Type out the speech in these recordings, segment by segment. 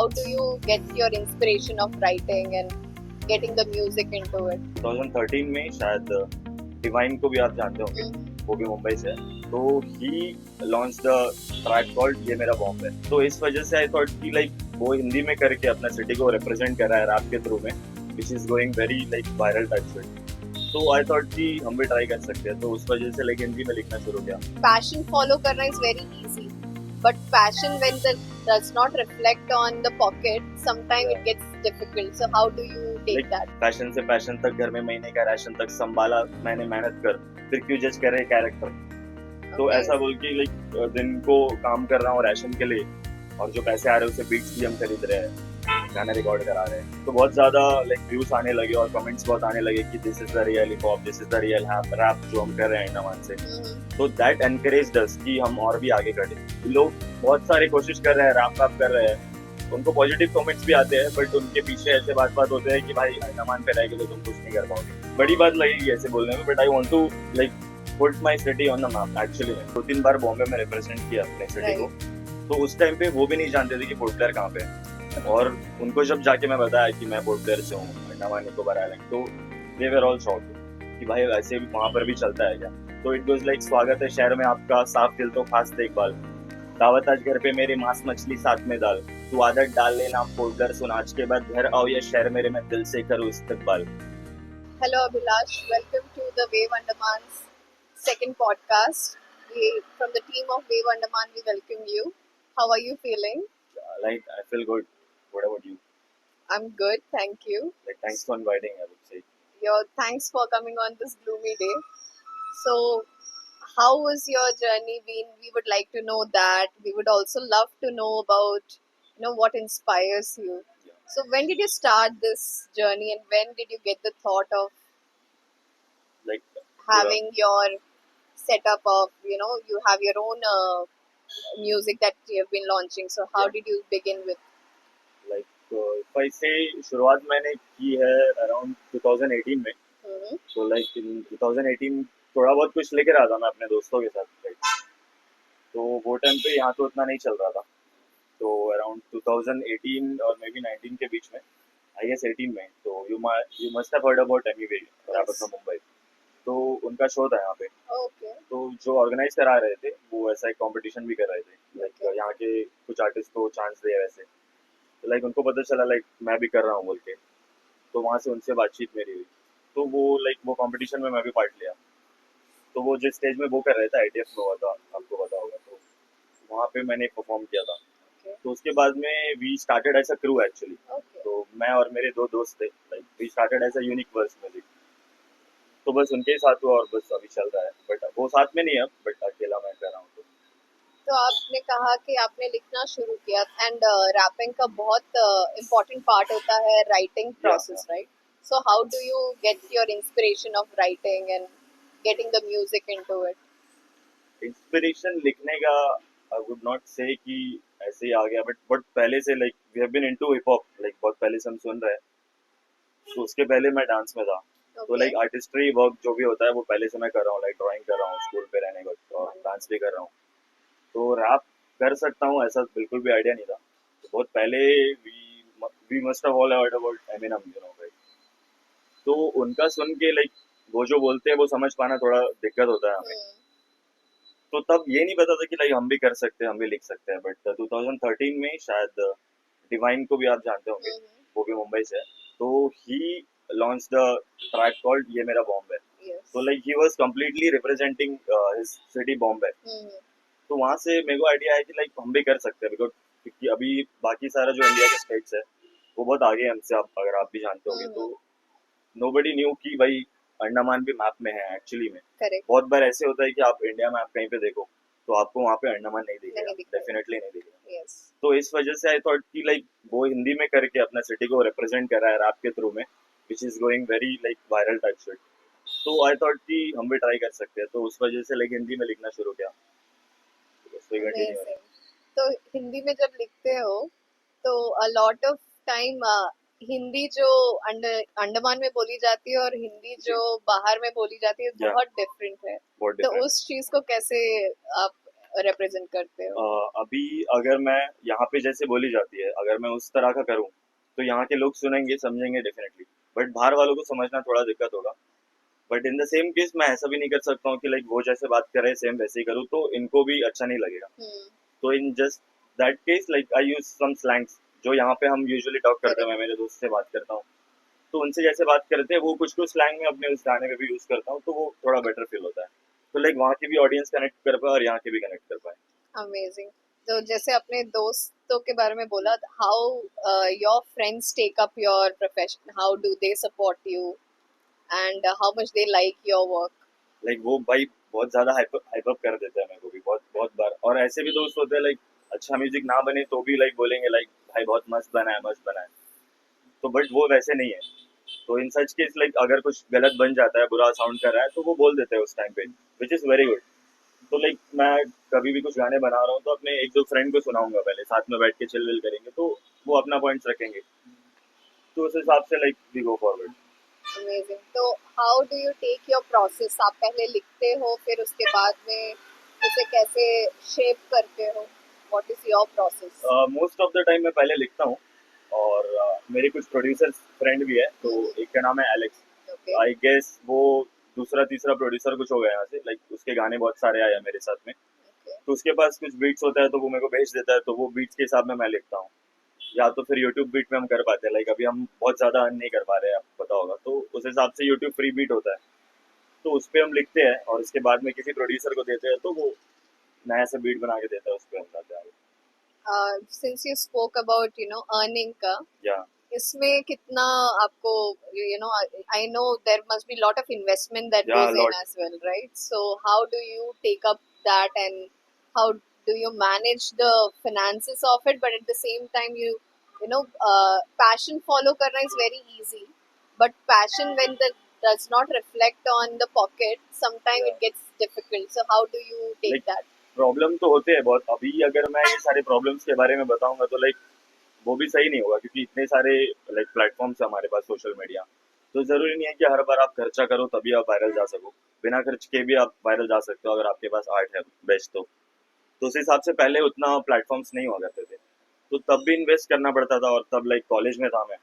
how do you get your inspiration of writing and getting the music into it? 2013 में शायद divine को भी आप जानते होंगे, वो भी मुंबई से है, तो ही लॉन्च द ट्रैक कॉल्ड ये मेरा बॉम्ब है। तो इस वजह से आई थॉट कि लाइक वो हिंदी में करके अपना सिटी को रिप्रेजेंट कर रहा है रैप के थ्रू में, which is going very like viral type से। तो आई थॉट कि हम भी ट्राई कर सकते हैं, तो उस वजह से लाइक हिंदी में लिखना शुरू किया। Passion follow करना is very easy, but passion when that does not reflect on the pocket, sometimes it gets difficult. So how do you take that? Passion से पैशन तक, घर में महीने का राशन तक संभाला मैंने मेहनत कर, फिर क्यों जज कर रहे कैरेक्टर। तो Okay. ऐसा बोल के लाइक दिन को काम कर रहा हूँ राशन के लिए, और जो पैसे आ रहे हैं उससे बीट्स भी हम खरीद रहे हैं, गाने रिकॉर्ड करा रहे हैं। तो बहुत ज्यादा लाइक व्यूज आने लगे और कमेंट्स बहुत आने लगे कि this is the real hip hop, this is the real rap जो हम कर रहे हैं अंडमान से। तो दैट एनकरेज्ड अस कि हम और भी आगे बढ़े। लोग बहुत सारे कोशिश कर रहे हैं, रैप कर रहे हैं, उनको पॉजिटिव कमेंट्स भी आते हैं, बट उनके पीछे ऐसे बात होते हैं कि भाई अंडमान पे रह के तो तुम कुछ नहीं कर पाओगे। बड़ी बात लगी ऐसे बोलने में, but I want to like put my city on the map. Actually मैं 2-3 बार बॉम्बे में रिप्रेजेंट किया अपने सिटी को, तो उस टाइम पे वो भी नहीं जानते थे कि पोर्ट ब्लेयर कहाँ पे है, और उनको जब जाके मैं बताया कि मैं पोर्ट ब्लेयर से हूँ, अंडमान निकोबार आइलैंड, तो दे वर ऑल शॉक्ड कि भाई ऐसे भी वहाँ पर भी चलता है क्या। तो इट वाज लाइक स्वागत है शहर में आपका, साफ दिल तो खास देखभाल, दावत आज घर पे मेरे मांस मछली साथ में दाल, तू आदत डाल लेना पोर्ट ब्लेयर सुन, आज के बाद घर आओ ये शहर मेरे, मैं दिल से करूँ इस्तकबाल। Hello Abhilash, welcome to the Wave Andaman's second podcast. From the team of Wave Andaman, we welcome you. How are you feeling? Like I feel good. What about you? I'm good, thank you. Like thanks for inviting, I would say. Thanks for coming on this gloomy day. So, how was your journey been? We would like to know that. We would also love to know about, what inspires you. Yeah. So, when did you start this journey, and when did you get the thought of Like having your setup of, you have your own music that you have been launching? So, how Yeah. did you begin with? like if I say शुरुआत मैंने की है around 2018 में। Mm-hmm. तो like in 2018 थोड़ा बहुत कुछ लेके रहा था मैं अपने दोस्तों के साथ, right? तो वो टाइम पे यहाँ तो उतना नहीं चल रहा था, तो अराउंड 2018 और मे बी 19 के बीच में, आई गेस 18 में, तो you must have heard about MV rapper from Mumbai. तो उनका शो था यहाँ पे, Okay. तो जो ऑर्गेनाइज करा रहे थे वो ऐसा एक कंपटीशन भी कर रहे थे, लाइक यहाँ के कुछ आर्टिस्ट को चांस दे वैसे। तो लाइक उनको पता चला लाइक मैं भी कर रहा हूँ बोल के, तो वहाँ से उनसे बातचीत मेरी हुई, तो वो लाइक वो कंपटीशन में मैं भी पार्ट लिया। तो वो जिस स्टेज में वो कर रहे थे ITF में हुआ था, आपको पता होगा, तो वहाँ पे मैंने परफॉर्म किया था। Okay. तो उसके बाद में we started as a crew actually. Okay. तो मैं और मेरे 2 दोस्त थे, like we started as a unique verse music, तो बस उनके ही साथ हुआ और बस अभी चल रहा है, बट वो साथ में नहीं है, बट अकेला मैं कर रहा हूँ। तो आपने कहा कि आपने लिखना शुरू किया, एंड रैपिंग का बहुत इम्पोर्टेंट पार्ट होता है writing process, right? So how do you get your inspiration of writing and getting the music into it? Inspiration लिखने का आई वुड नॉट से कि ऐसे ही आ गया, बट पहले से like we have been into hip hop, like बहुत पहले से हम सुन रहे हैं। तो उसके पहले मैं डांस में था, तो लाइक आर्टिस्ट्री वर्क जो भी होता है वो पहले से मैं कर रहा हूँ, लाइक ड्राइंग कर रहा हूँ स्कूल पे रहने का, और डांस भी कर रहा हूँ। तो रैप कर सकता हूँ ऐसा बिल्कुल भी आइडिया नहीं था। तो बहुत पहले we must have all heard about Eminem, you know, right? तो उनका सुन के लाइक वो जो बोलते हैं वो समझ पाना थोड़ा दिक्कत होता है हमें। तो तब ये नहीं पता था कि लाइक हम भी कर सकते हैं, हम भी लिख सकते हैं, बट 2013 में शायद डिवाइन को भी आप जानते होंगे, वो भी मुंबई से है, तो ही लॉन्च द ट्रैक कॉल्ड ये मेरा बॉम्ब है। तो like he was completely representing his city Bombay. तो वहाँ से मेरे को आइडिया है कि लाइक हम भी कर सकते हैं, बिकॉज क्योंकि अभी बाकी सारा जो इंडिया के स्टेट्स है वो बहुत आगे है हमसे, अगर आप भी जानते होंगे। तो नोबडी न्यू कि भाई अंडमान भी मैप में है एक्चुअली में। करेक्ट। बहुत बार ऐसे होता है कि आप इंडिया मैप कहीं पे देखो तो आपको वहाँ पे अंडमान नहीं दिखेगा, दिखेगा। डेफिनेटली नहीं दिखेगा। यस। तो इस वजह से आई थॉट कि लाइक वो हिंदी में करके अपना सिटी को रिप्रेजेंट कर रहा है रैप के थ्रू में, which is going very like viral type shit. तो आई थॉट कि हम भी ट्राई कर सकते हैं, तो उस वजह से लाइक हिंदी में लिखना शुरू किया। Amazing. तो हिंदी में जब लिखते हो तो a lot of time Hindi जो अंडमान में बोली जाती है और हिंदी जो बाहर में बोली जाती है Yeah. बहुत डिफरेंट है। बहुत तो different। उस चीज को कैसे आप रिप्रेजेंट करते हो? अभी अगर मैं यहाँ पे जैसे बोली जाती है, अगर मैं उस तरह का करूँ तो यहाँ के लोग सुनेंगे समझेंगे डेफिनेटली, बट बाहर वालों को समझना थोड़ा दिक्कत होगा। But in the same case मैं ऐसा भी नहीं कर सकता हूँ कि लाइक वो जैसे बात कर रहे हैं सेम वैसे ही करूँ, तो इनको भी अच्छा नहीं लगेगा। हम्म। तो in just that case like I use some slangs जो यहाँ पे हम यूजुअली टॉक करते हैं, करेक्ट। मैं मेरे दोस्त से बात करता हूँ तो उनसे जैसे बात करते हैं वो कुछ कुछ स्लैंग में अपने उस गाने में भी यूज करता हूँ, तो वो थोड़ा बेटर फील होता है। तो लाइक वहाँ की भी ऑडियंस कनेक्ट कर पाए और यहाँ की भी कनेक्ट कर पाए। अमेजिंग। तो जैसे अपने दोस्तों के बारे में बोला, how your friends take up your profession, how do they support you and how much they like your work? Like वो भाई बहुत ज्यादा हाइप अप कर देते हैं मेरे को भी बहुत बहुत बार, और ऐसे भी दोस्त होते हैं लाइक अच्छा म्यूजिक ना बने तो भी लाइक बोलेंगे लाइक भाई बहुत मस्त बना है मस्त बना है। तो बट वो वैसे नहीं है। तो इन सच केस लाइक अगर कुछ गलत बन जाता है, बुरा साउंड कर रहा है, तो वो बोल देते हैं उस टाइम पे, विच इज वेरी गुड। तो लाइक मैं कभी भी कुछ गाने बना रहा हूँ तो अपने एक दो फ्रेंड को सुनाऊंगा, पहले साथ में बैठ के चिल विल करेंगे तो वो अपना पॉइंट्स रखेंगे, तो उस हिसाब से like we go forward. Amazing. तो how do you take your process? आप पहले लिखते हो, फिर उसके बाद में उसे कैसे शेप करते हो? What is your process? Most of the time मैं पहले लिखता हूँ, और मेरे कुछ प्रोड्यूसर फ्रेंड भी है, तो एक का नाम है एलेक्स। ओके। आई गेस वो दूसरा तीसरा प्रोड्यूसर कुछ हो गया यहाँ से, लाइक उसके गाने बहुत सारे आए हैं मेरे साथ में। ओके। तो उसके पास कुछ बीट्स होता है तो वो मेरे को भेज देता है, तो वो बीट्स के हिसाब में मैं लिखता हूँ। या तो फिर यूट्यूब बीट में हम कर पाते हैं, लाइक अभी हम बहुत ज्यादा अर्न नहीं कर पा रहे हैं, आपको पता होगा, तो उस हिसाब से यूट्यूब फ्री बीट होता है, तो उस पर हम लिखते हैं और उसके बाद में किसी प्रोड्यूसर को देते हैं, तो वो नया सा बीट बना के देता है, उस पर हम गाते हैं। Since you spoke about earning का, या इसमें कितना आपको, I know there must be lot of investment that या goes in lot. As well, right? So how do you take up that and how do you manage the finances of it, but at the same time you know passion follow karna is very easy, but passion when that does not reflect on the pocket, sometimes it gets difficult. So how do you take like that? Problem तो होते हैं बहुत। अभी अगर मैं ये सारे problems के बारे में बताऊंगा तो लाइक वो भी सही नहीं होगा, क्योंकि इतने सारे लाइक प्लेटफॉर्म्स है हमारे पास सोशल मीडिया। तो जरूरी नहीं है कि हर बार आप खर्चा करो तभी आप वायरल जा सको, बिना खर्च के भी आप वायरल जा सकते हो अगर आपके पास आर्ट है बेस्ट तो उस हिसाब से पहले उतना प्लेटफॉर्म्स नहीं हुआ करते थे, तो तब भी इन्वेस्ट करना पड़ता था, और तब लाइक कॉलेज में था मैं,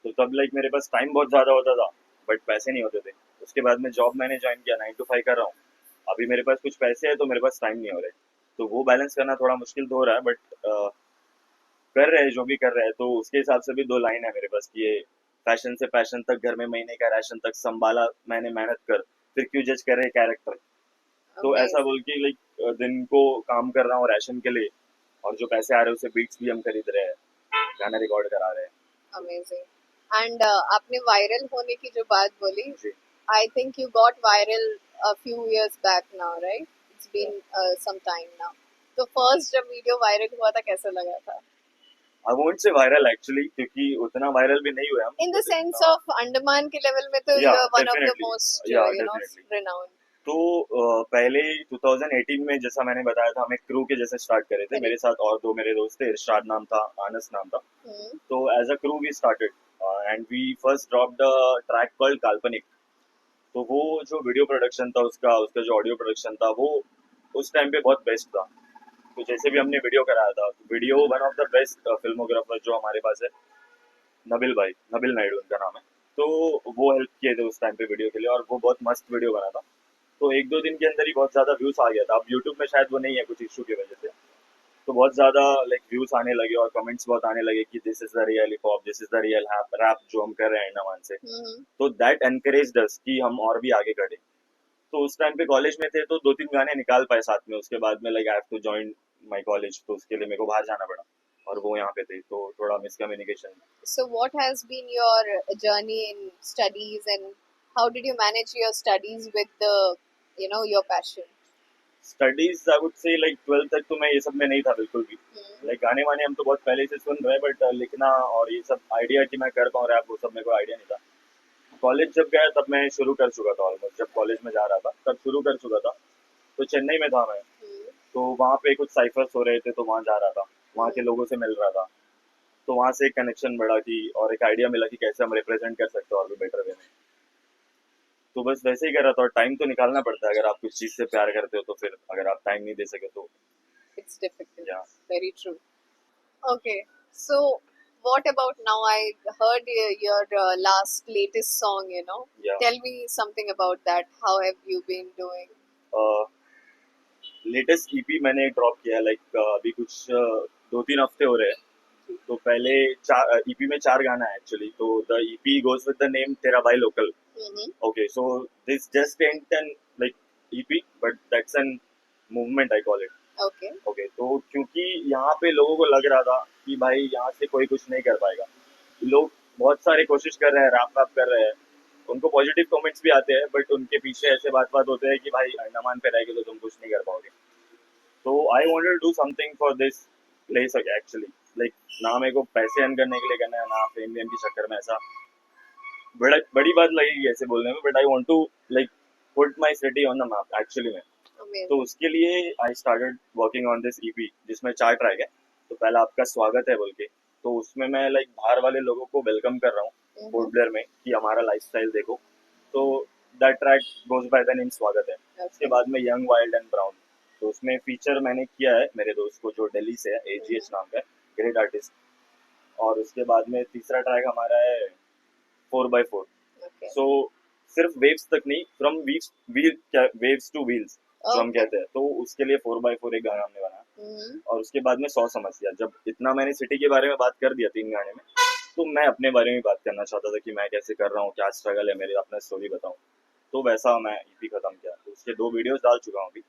तो तब लाइक मेरे पास टाइम बहुत ज़्यादा होता था बट पैसे नहीं होते थे। उसके बाद में जॉब मैंने ज्वाइन किया, 9 to 5 कर रहा हूँ। अभी मेरे पास कुछ पैसे हैं तो मेरे पास टाइम नहीं हो रहे, तो वो बैलेंस करना थोड़ा मुश्किल तो हो रहा है, बट कर रहे हैं जो भी कर रहे हैं। तो उसके हिसाब से भी दो लाइन है मेरे पास कि ये फैशन से पैशन तक, घर में महीने का राशन तक संभाला मैंने मेहनत कर, फिर क्यों जज कर रहे कैरेक्टर। तो ऐसा Amazing. बोल के लाइक दिन को काम कर रहा हूँ राशन के लिए, और जो पैसे आ रहे हैं उससे बीट्स भी हम खरीद रहे हैं, गाना रिकॉर्ड करा रहे हैं। Amazing. And आपने वायरल होने की जो बात बोली, जी। I think you got viral a few years back now, right? It's Yeah. been some time now. तो फर्स्ट जब वीडियो वायरल हुआ था कैसा लगा था? I won't say viral actually, क्योंकि उतना वायरल भी नहीं हुए हम इन द जैसे। सेंस ऑफ अंडमान के लेवल में तो yeah you are one of the definitely. Most yeah definitely. renowned. तो पहले 2018 में जैसा मैंने बताया था, हम एक क्रू के जैसे स्टार्ट करे थे, मेरे करेक्ट। साथ और दो मेरे दोस्त थे, इरशाद नाम था, आनस नाम था। हम्म। तो as a crew we started and we first dropped a track called Kalpanik. तो वो जो वीडियो प्रोडक्शन था उसका उसका जो ऑडियो प्रोडक्शन था वो उस टाइम पे बहुत बेस्ट था। तो जैसे भी हमने वीडियो कराया था, video one of the best filmographer जो हमारे पास है, नबिल भाई, नबिल नायडू उनका नाम है। तो वो हेल्प किए थे उस टाइम पे वीडियो के लिए, और वो बहुत मस्त वीडियो बना था। तो एक दो दिन के अंदर ही बहुत ज्यादा व्यूज आ गया था। अब यूट्यूब में शायद वो नहीं है कुछ इशू की वजह से, तो बहुत ज्यादा लाइक व्यूज आने लगे और कमेंट्स बहुत आने लगे कि this is the real hip hop, this is the real rap जो हम कर रहे हैं अंडमान से। हम्म। तो दैट एनकरेज अस कि हम और भी आगे बढ़े। तो उस टाइम पे कॉलेज में थे तो दो तीन गाने निकाल पाए साथ में। उसके बाद में like I have to join my college, तो उसके लिए मेरे को बाहर जाना पड़ा, और वो यहाँ पे थे तो थोड़ा miscommunication. So what has been your journey in studies, and how did you manage your studies with the your passion? Studies I would से लाइक 12th तक तो मैं ये सब में नहीं था बिल्कुल भी। हम्म। लाइक गाने वाने हम तो बहुत पहले से सुन रहे हैं, बट लिखना और ये सब आइडिया कि मैं कर पाऊँ रैप, वो सब मेरे को आइडिया नहीं था। कॉलेज जब गया तब मैं शुरू कर चुका था, ऑलमोस्ट जब कॉलेज में जा रहा था तब शुरू कर चुका था। तो चेन्नई में था मैं, हम्म। तो वहाँ पे कुछ साइफर्स हो रहे थे तो वहाँ जा रहा था, वहाँ के हम्म। लोगों से मिल रहा था। तो वहाँ से एक कनेक्शन बढ़ा कि और एक आइडिया मिला कि कैसे हम रिप्रेजेंट कर सकते हैं और भी बेटर वे में। तो बस वैसे ही कर रहा था, और टाइम तो निकालना पड़ता है अगर आप कुछ चीज से प्यार करते हो तो, फिर अगर आप टाइम नहीं दे सके तो It's difficult. या Very true. Okay, so what about now? I heard your last latest song, you know. या Tell me something about that. How have you been doing? Latest EP मैंने ड्रॉप किया, like अभी कुछ 2-3 हफ्ते हो रहे हैं। तो पहले चार ईपी में 4 गाना है एक्चुअली, तो the EP goes with the name तेरा भाई local. Mm-hmm. Okay, so this just ain't an like EP, but that's an movement I call it. Okay. Okay, तो क्योंकि यहाँ पे लोगों को लग रहा था कि भाई यहाँ से कोई कुछ नहीं कर पाएगा। लोग बहुत सारे कोशिश कर रहे हैं, रैप वैप कर रहे हैं, उनको पॉजिटिव कमेंट्स भी आते हैं, बट उनके पीछे ऐसे बात बात होते हैं कि भाई अंडमान पे रह के तो तुम कुछ नहीं कर पाओगे। तो I wanted to do something for this place actually, like ना मेरे को पैसे अर्न करने के लिए करना है, ना फेम वेम के चक्कर में ऐसा। बड़ी बात लगेगी ऐसे बोलने में, but I want to like put my city on the map actually में। Amazing. तो उसके लिए I started working on this EP, जिसमें 4 ट्रैक है। तो पहला आपका स्वागत है बोल के, तो उसमें मैं लाइक बाहर वाले लोगों को वेलकम कर रहा हूँ Mm-hmm. पोर्ट ब्लेयर में कि हमारा लाइफस्टाइल देखो। तो that track goes by the name स्वागत है। उसके Okay. बाद में यंग वाइल्ड एंड ब्राउन, तो उसमें फीचर मैंने किया है मेरे दोस्त को जो दिल्ली से है, एजीएच नाम का, ग्रेट आर्टिस्ट। और उसके बाद में तीसरा ट्रैक हमारा है 4x4। Okay. सो सिर्फ वेव्स तक नहीं, फ्रॉम वेव्स टू व्हील्स जो हम Okay. कहते हैं, तो उसके लिए 4x4 एक गाना हमने बनाया। Mm-hmm. और उसके बाद में 100 समस्या, जब इतना मैंने सिटी के बारे में बात कर दिया 3 गाने में, तो मैं अपने बारे में बात करना चाहता था कि मैं कैसे कर रहा हूँ, क्या स्ट्रगल है मेरे, अपना स्टोरी बताऊँ। तो वैसा मैं ईपी खत्म किया, तो उसके 2 वीडियोस डाल चुका हूँ अभी,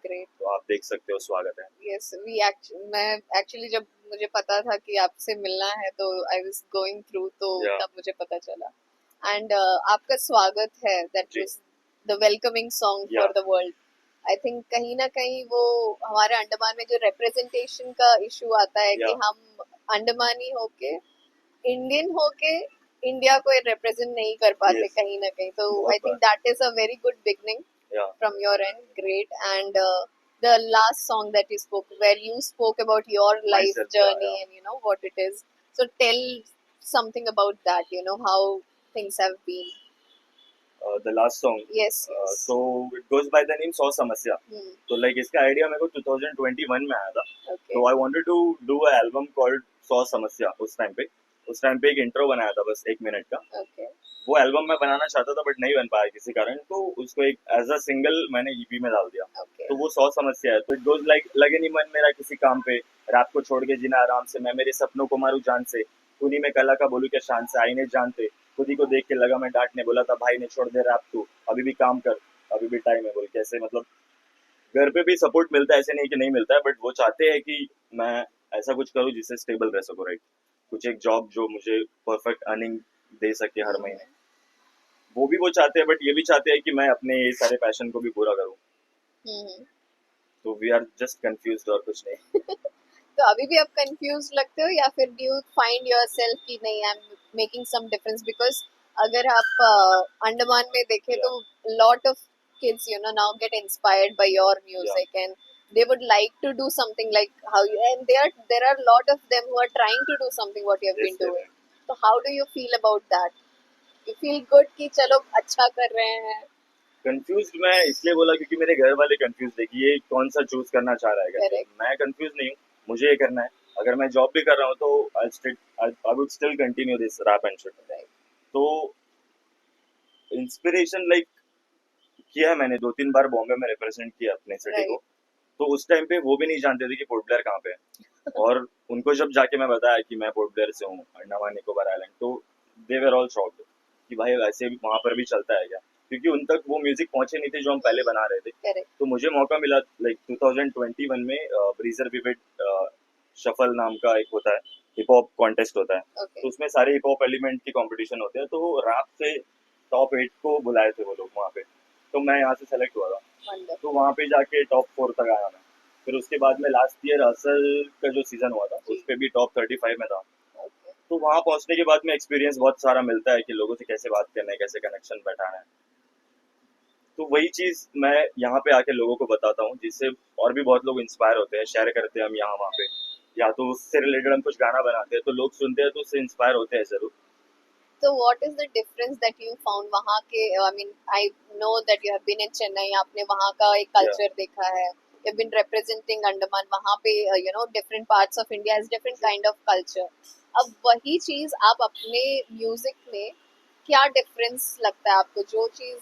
Great. तो आप देख सकते हो, स्वागत है। Yes, मैं एक्चुअली जब मुझे पता था कि आपसे मिलना है तो आई वाज गोइंग थ्रू, तो Yeah. तब मुझे पता चला। एंड आपका स्वागत है, दैट जी। Was the welcoming song Yeah. For the world. I think कहीं ना कहीं वो हमारे अंडमान में जो रिप्रेजेंटेशन का इशू आता है कि Yeah. हम अंडमानी होके, इंडियन होके इंडिया को रिप्रेजेंट नहीं कर पाते Yes. कहीं ना कहीं। तो बहुत I think that is a very good beginning Yeah. from your end. Great. And the last song that you spoke, where you spoke about your life Myself, journey, yeah. and you know what it is. So tell something about that, you know, how things have been. The last song, Yes, yes. So it goes by the name 100 समस्या। Hmm. तो like इसका idea मेरे को 2021 में आया था। Okay. तो I wanted to do a album called 100 Samasya. उस टाइम पे एक इंट्रो बनाया था बस 1 मिनट का। Okay. वो एल्बम मैं बनाना चाहता था बट नहीं बन पाया किसी कारण, तो उसको एक एज अ सिंगल मैंने ईपी में डाल दिया। Okay. तो वो 100 समस्या है। तो इट गोज लाइक लगे नहीं मन मेरा किसी काम पे, रात को छोड़ के जीना आराम से, मैं मेरे सपनों को मारूं जान से, उन्हीं में कला का बोलू क्या शान से, आईने जानते खुद ही को देख के लगा मैं डांटने, बोला था भाई ने छोड़ दे रैप तू, अभी भी काम कर, अभी भी टाइम है बोल के। ऐसे मतलब घर पे भी सपोर्ट मिलता है, ऐसे नहीं कि नहीं मिलता है, बट वो चाहते हैं कि मैं ऐसा कुछ करूँ जिससे स्टेबल रह सकूँ, राइट। कुछ एक जॉब जो मुझे परफेक्ट अर्निंग दे सके हर महीने, वो भी वो चाहते हैं, बट ये भी चाहते हैं कि मैं अपने ये सारे पैशन को भी पूरा करूँ। Hmm. तो वी आर जस्ट कंफ्यूज्ड और कुछ नहीं। तो अभी भी आप कंफ्यूज लगते हो, या फिर डू यू फाइंड योरसेल्फ कि नहीं I am making some difference? Because अगर आप अंडमान में देखें Yeah. तो lot of kids, you know, now get inspired by your music, and they would like to do something like how you, and there are a lot of them who are trying to do something what you have been Yes, doing. So how do you feel about that? You feel good कि चलो अच्छा कर रहे हैं? Confuse मैं इसलिए बोला क्योंकि मेरे घर वाले कंफ्यूज थे कि ये कौन सा चूज करना चाह रहा है करके। Correct. मैं कंफ्यूज नहीं हूँ, मुझे ये करना है। अगर मैं जॉब भी कर रहा हूँ तो I would still continue this rap and shit. Right. तो इंस्पिरेशन लाइक किया है मैंने 2-3 बार बॉम्बे में रिप्रेजेंट किया अपने सिटी को। Right. तो उस टाइम पे वो भी नहीं जानते थे कि पोर्ट ब्लेयर कहाँ पे है। और उनको जब जाके मैं बताया कि मैं पोर्ट ब्लेयर से हूँ, अंडमान निकोबार आइलैंड, तो दे वर ऑल शॉक्ड कि भाई वैसे भी वहाँ पर भी चलता है क्या, क्योंकि उन तक वो म्यूजिक पहुंचे नहीं थे जो हम पहले बना रहे थे। Correct. तो मुझे मौका मिला लाइक 2021 में ब्रीजर विविड शफल नाम का एक होता है, हिप हॉप कॉन्टेस्ट होता है। Okay. तो उसमें सारे हिप हॉप एलिमेंट के कंपटीशन होते हैं, तो रैप से टॉप 8 को बुलाए थे वो लोग वहाँ पे। तो मैं यहाँ से सेलेक्ट हुआ था, Wonderful. तो वहाँ पे जाके टॉप 4 तक आया मैं। फिर उसके बाद में लास्ट ईयर असल का जो सीजन हुआ था जी. उस पे भी टॉप 35 में था। Okay. तो वहाँ पहुँचने के बाद में एक्सपीरियंस बहुत सारा मिलता है कि लोगों से कैसे बात करना है, कैसे कनेक्शन बैठाना है। तो वही चीज़ मैं यहाँ पे आके लोगों को बताता हूँ, जिससे और भी बहुत लोग इंस्पायर होते हैं, शेयर करते हैं हम यहाँ वहाँ पे, या तो उससे रिलेटेड हम कुछ गाना बनाते हैं तो लोग सुनते हैं तो उससे इंस्पायर होते हैं ज़रूर। So what is the difference that you found वहाँ के? I mean, I know that you have been in Chennai. आपने वहाँ का एक culture देखा है. You've been representing Andaman. वहाँ पे you know different parts of India has different kind of culture. अब वही चीज आप अपने म्यूजिक में क्या डिफरेंस लगता है आपको? जो चीज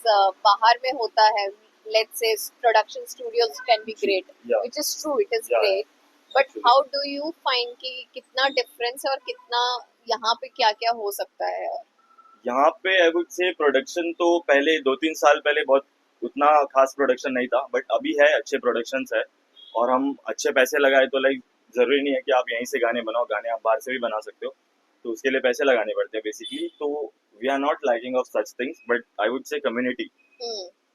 बाहर में होता है, let's say production studios can be great, Yeah. which is true, it is Yeah. great, but Actually. how do you find कि कितना डिफरेंस है और कितना यहाँ पे क्या क्या हो सकता है? यहाँ पे आई वुड से प्रोडक्शन तो पहले 2-3 साल पहले बहुत उतना खास प्रोडक्शन नहीं था, बट अभी है, अच्छे प्रोडक्शंस है और हम अच्छे पैसे लगाए तो लाइक जरूरी नहीं है कि आप यहीं से गाने बनाओ, गाने आप बाहर से भी बना सकते हो, तो उसके लिए पैसे लगाने पड़ते हैं बेसिकली। तो we are not lacking of such things, but I would say community.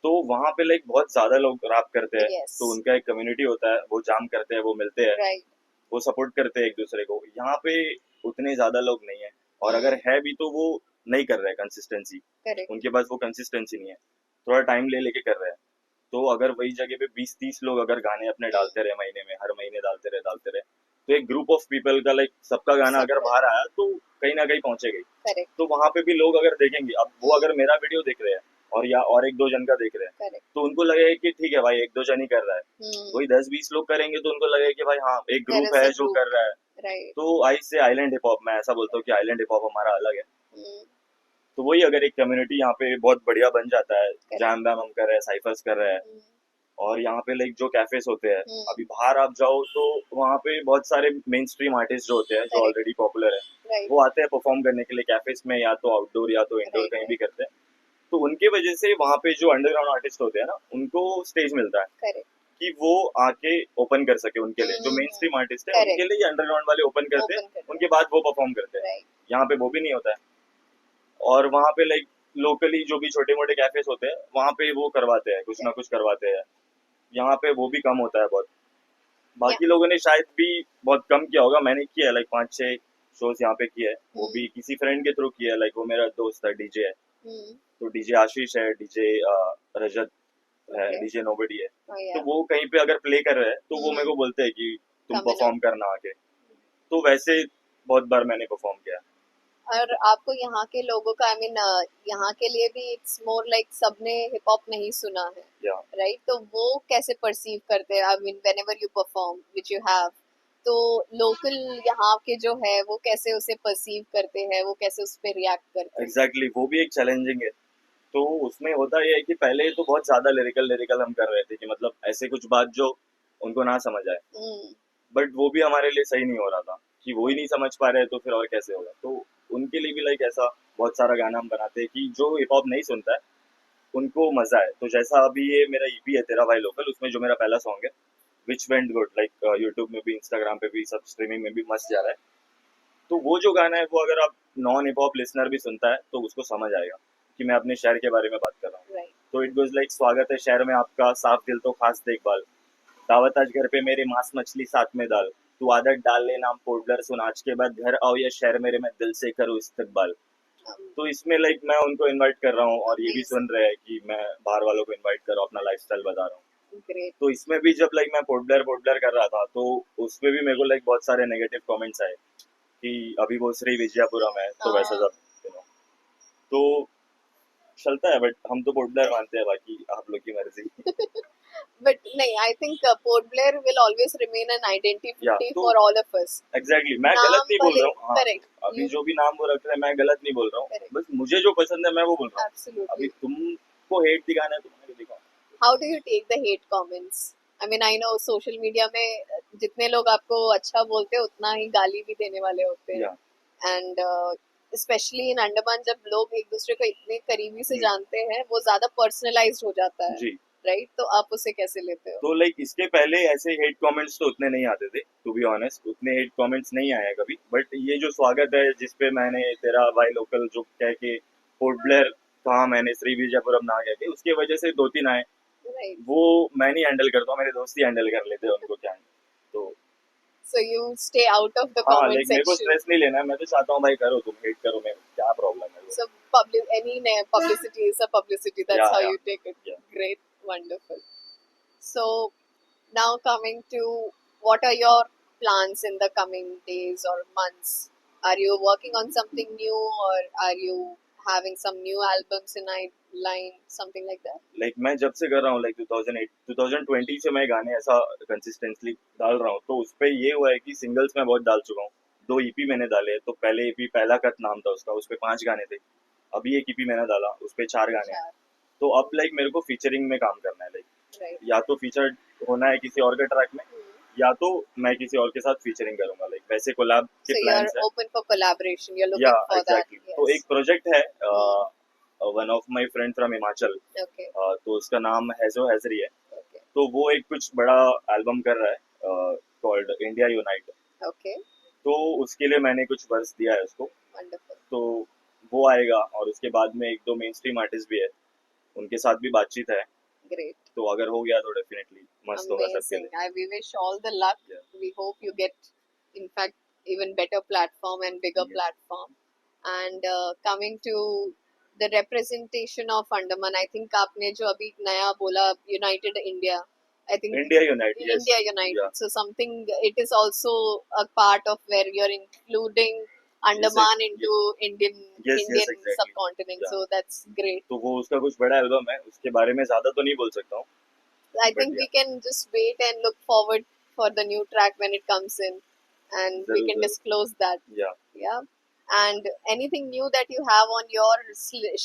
तो वहाँ पे लाइक बहुत ज्यादा लोग रैप करते हैं, Yes. तो उनका एक कम्युनिटी होता है, वो जाम करते हैं, वो मिलते हैं, राइट, वो सपोर्ट करते हैं एक दूसरे को। यहाँ पे उतने ज्यादा लोग नहीं है, और अगर है भी तो वो नहीं कर रहे हैं कंसिस्टेंसी, करेक्ट, उनके पास वो कंसिस्टेंसी नहीं है, थोड़ा टाइम ले लेके कर रहे हैं। तो अगर वही जगह पे 20-30 लोग अगर गाने अपने डालते रहे महीने में, हर महीने डालते रहे, तो एक ग्रुप ऑफ पीपल का लाइक सबका गाना अगर बाहर आया तो कहीं ना कहीं पहुंचेगा। करेक्ट, तो वहां पे भी लोग अगर देखेंगे, अब वो अगर मेरा वीडियो देख रहे हैं और या और एक दो जन का देख रहे हैं, करेक्ट, तो उनको लगेगा कि ठीक है भाई एक दो जन ही कर रहा है। वही 10-20 लोग करेंगे तो उनको लगेगा कि भाई हाँ एक There ग्रुप is है a जो group. कर रहा है। राइट, तो आई से आइलैंड हिप हॉप, मैं ऐसा बोलता हूँ कि आइलैंड हिप हॉप हमारा अलग है। हम्म, तो वही अगर एक कम्युनिटी यहाँ पे बहुत बढ़िया बन जाता है, जैम वैम हम कर रहे हैं, साइफर्स कर रहे हैं, और यहाँ पे लाइक जो कैफेस होते हैं, अभी बाहर आप जाओ तो वहाँ पे बहुत सारे मेन स्ट्रीम आर्टिस्ट जो होते हैं जो Correct. ऑलरेडी पॉपुलर है, राइट, वो आते हैं परफॉर्म करने के लिए कैफेस में, या तो आउटडोर या तो इंडोर Right, कहीं भी करते हैं। तो उनके वजह से वहाँ पे जो अंडरग्राउंड आर्टिस्ट होते हैं ना, उनको स्टेज मिलता है करेक्ट, कि वो आके ओपन कर सके उनके लिए। जो मेन स्ट्रीम आर्टिस्ट है Correct. उनके लिए अंडरग्राउंड वाले ओपन करते हैं, Open करते हैं. उनके बाद वो परफॉर्म करते हैं। राइट, यहाँ पे वो भी नहीं होता है, और वहाँ पे लाइक लोकली जो भी छोटे मोटे कैफेस होते हैं वहाँ पे वो करवाते हैं, कुछ ना कुछ करवाते हैं। यहाँ पे वो भी कम होता है बहुत। बाकी लोगों ने शायद भी बहुत कम किया होगा, मैंने किया है लाइक 5-6 शोज यहाँ पे किया है, वो भी किसी फ्रेंड के थ्रू किया है। लाइक वो मेरा दोस्त है, डीजे है, तो डीजे आशीष है, डीजे रजत है, Okay. डीजे नोबडी है। Oh, yeah. तो वो कहीं पे अगर प्ले कर रहे हैं तो वो मेरे को बोलते हैं कि तुम Come in परफॉर्म करना आके। तो वैसे बहुत बार मैंने परफॉर्म किया। और आपको यहाँ के लोगों का, आई मीन यहाँ के लिए भी इट्स मोर लाइक सबने हिप हॉप नहीं सुना है, या राइट? तो वो कैसे परसीव करते हैं? I mean whenever you perform which you have, तो लोकल यहाँ के जो है वो कैसे उसे परसीव करते हैं, वो कैसे उस पर रिएक्ट करते हैं? एग्जैक्टली, वो भी एक चैलेंजिंग है। तो उसमें होता ये है कि पहले तो बहुत ज्यादा लिरिकल हम कर रहे थे कि मतलब ऐसे कुछ बात जो उनको ना समझ आए, बट वो भी हमारे लिए सही नहीं हो रहा था कि वो ही नहीं समझ पा रहे, तो फिर और कैसे होगा। तो उनके लिए भी लाइक ऐसा बहुत सारा गाना हम बनाते हैं कि जो हिप हॉप नहीं सुनता है उनको मजा है। तो जैसा अभी ये मेरा ईपी है तेरा भाई लोकल, उसमें जो मेरा पहला सॉन्ग है which went good, like YouTube में भी, इंस्टाग्राम पे भी, सब स्ट्रीमिंग में भी मस्त जा रहा है। तो वो जो गाना है वो अगर आप नॉन हिप हॉप लिसनर भी सुनता है तो उसको समझ आएगा कि मैं अपने शहर के बारे में बात कर रहा हूँ। राइट, तो इट गोज लाइक, स्वागत है शहर में आपका, साफ दिल तो खास देखभाल, दावत आज घर पे मेरे, मांस मछली साथ में दाल, तू आदत डाल ले नाम पोडलर, सुन आज के बाद घर आओ या शहर मेरे, मैं दिल से करूँ इस्तकबाल। तो इसमें लाइक मैं उनको इनवाइट कर रहा हूँ और ये भी सुन रहे हैं कि मैं बाहर वालों को इनवाइट कर रहा हूँ, अपना लाइफस्टाइल बता रहा हूँ। ग्रेट, तो इसमें भी जब लाइक मैं पोडलर कर रहा था तो उसमें भी मेरे को लाइक बहुत सारे नेगेटिव कमेंट्स आए कि अभी वो श्री विजयापुरम है, तो वैसा सब you know, तो चलता है, बट हम तो पोडलर मानते हैं, बाकी आप लोग की मर्जी। बट नहीं, I think port Blair will always remain an identity Yeah, तो- for all of us. Exactly, मैं नाम गलत नहीं बोल भले- रहा हूँ। हाँ, correct, अभी you- जो भी नाम वो रख रहे हैं मैं गलत नहीं बोल रहा हूँ, Correct. बस मुझे जो पसंद है मैं वो बोल रहा हूँ। अभी Absolutely. तुमको हेट दिखाना है तुम्हारे दिखाओ। How do you take the hate comments? I mean, I know social media में जितने लोग आपको अच्छा बोलते हैं उतना ही गाली भी देने वाले होते हैं, या and especially in अंडमान जब लोग एक दूसरे को इतने करीबी से जी। जानते हैं वो ज्यादा पर्सनलाइज्ड हो जाता है, जी, राइट? तो आप उसे कैसे लेते हो? तो लाइक इसके पहले ऐसे हेट कमेंट्स तो उतने नहीं आते थे, टू बी ऑनेस्ट, उतने हेट कमेंट्स नहीं आए कभी। बट ये जो स्वागत है जिसपे मैंने तेरा भाई लोकल जो कह के पोर्ट ब्लेयर कहा, मैंने श्री विजयपुरम ना कह के, उसके वजह से 2-3 आए। राइट, वो मैं नहीं हैंडल करता हूँ, मेरे दोस्त ही हैंडल कर लेते हैं उनको, क्या है। तो so you stay out of the हाँ, comment लाइक मेरे को section. स्ट्रेस नहीं लेना है, मैं तो चाहता हूँ भाई करो, तुम हेट करो, मैं क्या प्रॉब्लम है। So publicity is a publicity. That's Yeah, how yeah. you take it. Yeah. Great, wonderful. So now coming to what are your plans in the coming days or months? Are you working on something new, or are you having some new albums in line, something like that? Like मैं जब से कर रहा हूँ like 2008 2020 से मैं गाने ऐसा कंसिस्टेंटली डाल रहा हूँ, तो उस पे ये हुआ है कि सिंगल्स मैं बहुत डाल चुका हूँ। 2 ईपी मैंने डाले हैं, तो पहले ईपी पहला कत नाम था उसका, उस पे 5 गाने थे। अभी एक ईपी मैंने डाला, उस पे 4 गाने हैं। Sure. तो अब लाइक मेरे को फीचरिंग में काम करना है, लाइक Right. या तो फीचर होना है किसी और के ट्रैक में, Hmm. या तो मैं किसी और के साथ फीचरिंग करूंगा, लाइक वैसे कोलैब के So you're प्लान्स है। open for collaboration. You're या looking for that. एग्जैक्टली, तो Yes. एक प्रोजेक्ट है one of my friend from Himachal, Okay. तो उसका नाम हैजो हैजरी है। Okay. तो वो एक कुछ बड़ा एल्बम कर रहा है कॉल्ड इंडिया यूनाइट। Okay. तो उसके लिए मैंने कुछ वर्स दिया है उसको। Wonderful. तो वो आएगा, और उसके बाद में एक दो मेन स्ट्रीम आर्टिस्ट भी है, उनके साथ भी बातचीत है। Great. तो अगर हो गया तो डेफिनेटली मस्त होगा सबके Amazing. लिए। We wish all the luck. Yeah. We hope you get, in fact, even better platform and bigger Yeah. platform. And coming to the representation of Andaman, I think आपने जो अभी नया बोला, United India, I think India unite, yes. India United. या So something, it is also a part of where you're including Andaman into Indian yes, exactly. subcontinent. Yeah. So that's great. तो वो उसका कुछ बड़ा एल्बम है, उसके बारे में ज्यादा तो नहीं बोल सकता हूँ। I But think yeah. we can just wait and look forward for the new track when it comes in, and we जरूर can जरूर। disclose that. या Yeah. And anything new that you have on your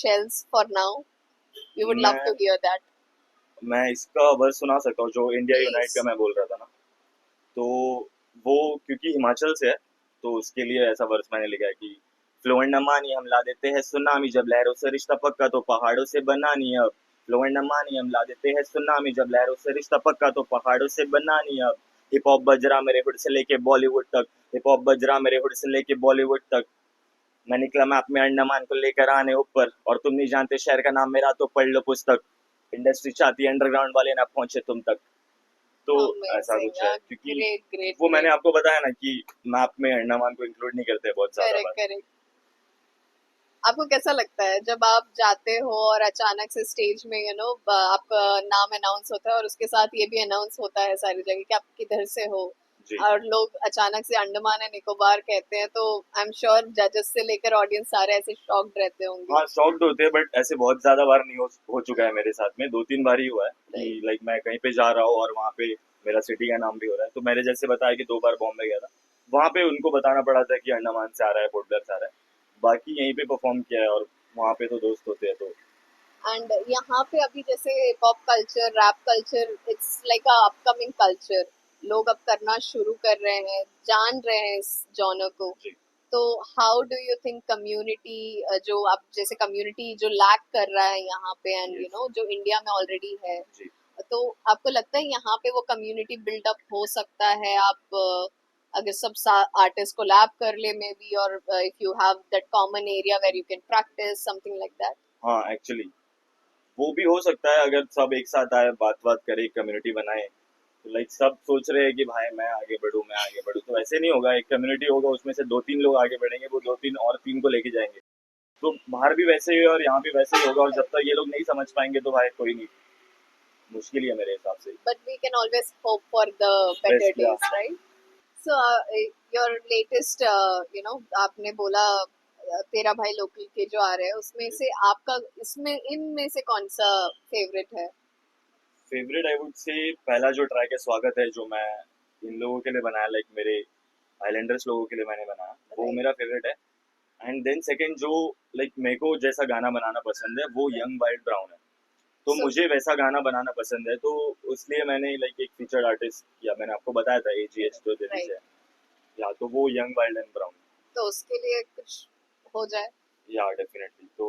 shelves for now, we would love to hear that. मैं इसका verse सुना सकता हूँ, जो India Please. Unite का मैं बोल रहा था ना। तो वो क्योंकि हिमाचल से है, तो उसके लिए ऐसा वर्स मैंने लिखा है कि फ्लो एंड अमानी हम ला देते हैं सुनामी, जब लहरों से रिश्ता पक्का तो पहाड़ों से बनानी अब। फ्लो एंड अमानी हम ला देते हैं सुनामी, जब लहरों से रिश्ता पक्का तो पहाड़ों से बनानी अब। हिप हॉप बजरा मेरे हुड से लेके बॉलीवुड तक, हिप हॉप बजरा मेरे हुड से लेके बॉलीवुड तक। मैं निकला मैप में अंडमान को लेकर आने ऊपर, और तुम नहीं जानते शहर का नाम मेरा तो पढ़ लो पुस्तक। इंडस्ट्री चाहती है अंडरग्राउंड वाले ना पहुंचे तुम तक। तो ऐसा Amazing. कुछ है, क्योंकि Great. वो मैंने आपको बताया ना कि मैप में अंडमान को इंक्लूड नहीं करते बहुत ज्यादा बार। Correct. आपको कैसा लगता है जब आप जाते हो और अचानक से स्टेज में आपका नाम अनाउंस होता है, और उसके साथ ये भी अनाउंस होता है सारी जगह कि आप किधर से हो, जी। और लोग अचानक से अंडमान एंड निकोबार कहते हैं, तो आई एम श्योर जजेस से लेकर ऑडियंस सारे ऐसे शॉक्ड रहते होंगे। हाँ, शॉक्ड होते हैं, बट ऐसे बहुत ज्यादा बार नहीं हो चुका है मेरे साथ में। 2-3 बार ही हुआ है कि लाइक मैं कहीं पे जा रहा हूँ और वहाँ पे मेरा सिटी का नाम भी हो रहा है। तो मैंने जैसे बताया कि 2 बार बॉम्बे गया था, वहाँ पे उनको बताना पड़ा था कि अंडमान से आ रहा है, पोर्ट ब्लेयर से आ रहा है। बाकी यहीं पे परफॉर्म किया है, और वहाँ पे तो दोस्त होते हैं। तो एंड यहाँ पे अभी जैसे pop culture, rap culture, it's like a upcoming culture, लोग अब करना शुरू कर रहे हैं, जान रहे हैं इस जॉनर को। जी। तो how do you think community, जो आप जैसे कम्युनिटी जो लैक कर रहा है यहाँ पे, एंड Yes. जो इंडिया में ऑलरेडी है, जी। तो आपको लगता है यहाँ पे वो कम्युनिटी बिल्डअप हो सकता है? आप अगर सब आर्टिस्ट को लैब कर ले मे बी, और if you have that common area where you can practise something like that. हाँ, एक्चुअली वो भी हो सकता है, अगर सब एक साथ आए, बात करे, कम्युनिटी बनाए। तो लाइक सब सोच रहे हैं कि भाई मैं आगे बढ़ूं, मैं आगे बढ़ूं, तो ऐसे नहीं होगा। एक कम्युनिटी होगा, उसमें से 2-3 लोग आगे बढ़ेंगे, वो 2-3 और 3 को लेके जाएंगे। तो बाहर भी वैसे ही है और यहाँ भी वैसे ही होगा, और जब तक ये लोग नहीं समझ पाएंगे तो भाई कोई नहीं, मुश्किल ही है मेरे हिसाब से। But we can always hope for the better Best, yeah. days, right? So your latest आपने बोला तेरा भाई लोकल के जो आ रहे हैं, उसमें से आपका इसमें इनमें से कौन सा फेवरेट है? फेवरेट आई वुड से पहला जो ट्रैक है स्वागत है, जो मैं इन लोगों के लिए बनाया, लाइक मेरे आइलैंडर्स लोगों के लिए मैंने बनाया, वो Right. मेरा फेवरेट है। एंड देन सेकंड जो लाइक मेरे को जैसा गाना बनाना पसंद है, वो यंग वाइल्ड ब्राउन है। तो So- मुझे वैसा गाना बनाना पसंद है, तो इसलिए मैंने लाइक एक फीचर्ड आर्टिस्ट किया। मैंने आपको बताया था AGH जो दिल्ली से है, या तो वो यंग वाइल्ड एंड ब्राउन। तो उसके लिए कुछ हो जाए। या डेफिनेटली। तो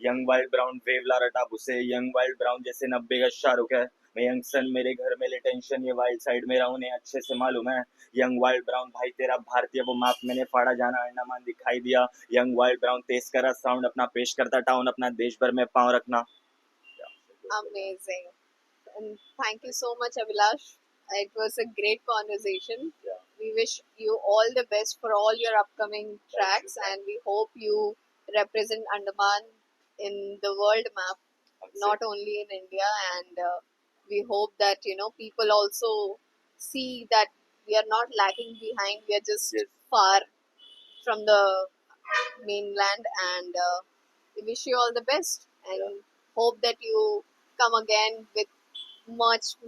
यंग वाइल्ड ब्राउन वेवला रटा उसे, यंग वाइल्ड ब्राउन जैसे 90 का शाहरुख है। मैं यंग सन, मेरे घर में ले टेंशन, ये वाइल्ड साइड मेरा उन्हें अच्छे से मालूम है। यंग वाइल्ड ब्राउन भाई तेरा भारतीय, वो मैप मैंने फाड़ा, जाना अंडमान दिखाई दिया। यंग वाइल्ड ब्राउन तेज करा साउंड अपना, पेश करता टाउन अपना, देश भर में पाँव रखना। Amazing. And thank you so much, Abhilash. It was a great conversation. Yeah. We wish you all the best for all your upcoming tracks, Thank you. and we hope you represent Andaman in the world map, not only in India. And we hope that people also see that we are not lagging behind. We are just Yes. far from the mainland, and we wish you all the best, and hope that you come again with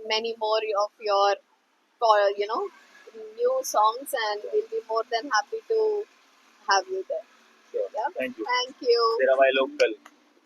many more of your, new songs, and we'll be more than happy to have you there. Sure. Yeah. Thank you. Thank you. They're my local.